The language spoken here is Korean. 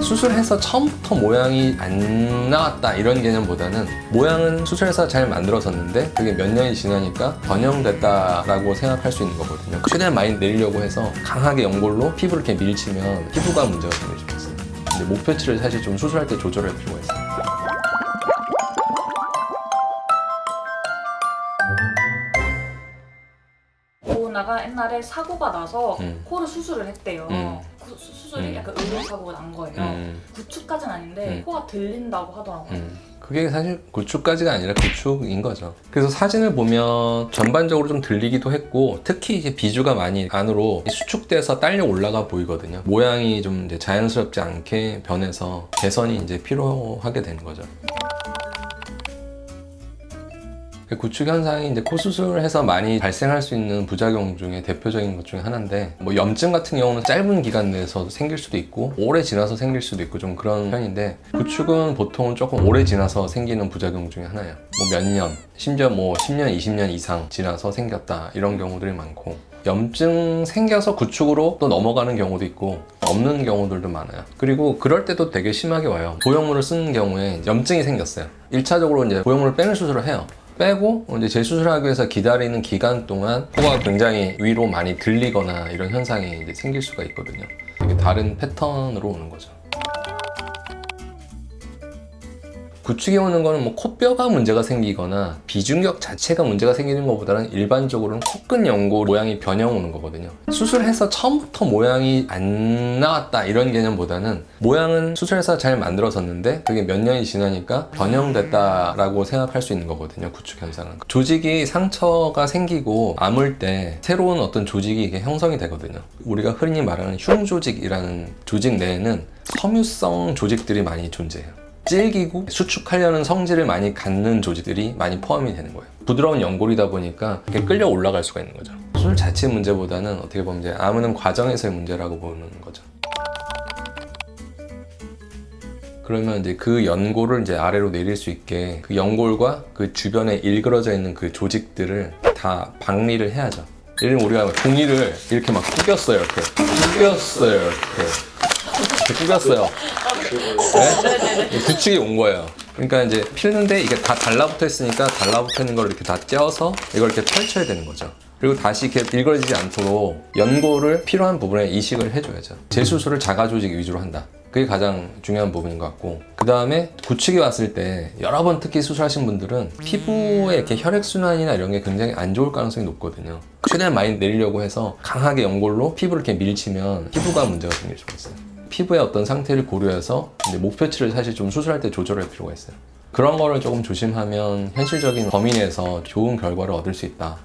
수술해서 처음부터 모양이 안 나왔다 이런 개념보다는 모양은 수술해서 잘 만들어졌는데 그게 몇 년이 지나니까 변형됐다라고 생각할 수 있는 거거든요. 최대한 많이 내리려고 해서 강하게 연골로 피부를 이렇게 밀치면 피부가 문제가 생길 수 있어요. 근데 목표치를 사실 좀 수술할 때 조절할 필요가 있어요. 도나가 옛날에 사고가 나서 코를 수술을 했대요. 음. 수술이 약간 의료사고가 난 거예요. 구축까지는 아닌데 코가 들린다고 하더라고요. 그게 사실 구축까지가 아니라 구축인 거죠. 그래서 사진을 보면 전반적으로 좀 들리기도 했고 특히 이제 비주가 많이 안으로 수축돼서 딸려 올라가 보이거든요. 모양이 좀 이제 자연스럽지 않게 변해서 개선이 이제 필요하게 되는 거죠. 구축 현상이 이제 코 수술을 해서 많이 발생할 수 있는 부작용 중에 대표적인 것 중에 하나인데 뭐 염증 같은 경우는 짧은 기간 내에서 생길 수도 있고 오래 지나서 생길 수도 있고 좀 그런 편인데 구축은 보통 조금 오래 지나서 생기는 부작용 중에 하나예요. 뭐 몇 년, 심지어 뭐 10년, 20년 이상 지나서 생겼다 이런 경우들이 많고 염증 생겨서 구축으로 또 넘어가는 경우도 있고 없는 경우들도 많아요. 그리고 그럴 때도 되게 심하게 와요. 보형물을 쓰는 경우에 염증이 생겼어요. 1차적으로 이제 보형물을 빼는 수술을 해요. 빼고 이제 재수술하기 위해서 기다리는 기간 동안 코가 굉장히 위로 많이 들리거나 이런 현상이 이제 생길 수가 있거든요. 이게 다른 패턴으로 오는 거죠. 구축이 오는 거는 뭐 코뼈가 문제가 생기거나 비중격 자체가 문제가 생기는 것보다는 일반적으로는 코끝 연골 모양이 변형 오는 거거든요. 수술해서 처음부터 모양이 안 나왔다 이런 개념보다는 모양은 수술해서 잘 만들어졌는데 그게 몇 년이 지나니까 변형됐다라고 생각할 수 있는 거거든요. 구축 현상은. 조직이 상처가 생기고 아물 때 새로운 어떤 조직이 이게 형성이 되거든요. 우리가 흔히 말하는 흉 조직이라는 조직 내에는 섬유성 조직들이 많이 존재해요. 질기고 수축하려는 성질을 많이 갖는 조직들이 많이 포함이 되는 거예요. 부드러운 연골이다 보니까 이렇게 끌려 올라갈 수가 있는 거죠. 수술 자체 문제보다는 어떻게 보면 이제 아무는 과정에서의 문제라고 보는 거죠. 그러면 이제 그 연골을 이제 아래로 내릴 수 있게 그 연골과 그 주변에 일그러져 있는 그 조직들을 다 박리를 해야죠. 예를 들면 우리가 종이를 이렇게 막 구겼어요. 이렇게 구겼어요. 이렇게 구겼어요. 네? 구축이 온 거예요. 그러니까 이제 필는데 이게 다 달라붙어 있으니까 달라붙어 있는 걸 이렇게 다 떼어서 이걸 이렇게 펼쳐야 되는 거죠. 그리고 다시 이렇게 일그러지지 않도록 연골을 필요한 부분에 이식을 해줘야죠. 재수술을 자가 조직 위주로 한다. 그게 가장 중요한 부분인 것 같고 그 다음에 구축이 왔을 때 여러 번 특히 수술하신 분들은 피부에 이렇게 혈액순환이나 이런 게 굉장히 안 좋을 가능성이 높거든요. 최대한 많이 내리려고 해서 강하게 연골로 피부를 이렇게 밀치면 피부가 문제가 생길 수가 있어요. 피부의 어떤 상태를 고려해서 이제 목표치를 사실 좀 수술할 때 조절할 필요가 있어요. 그런 거를 조금 조심하면 현실적인 범위 내에서 좋은 결과를 얻을 수 있다.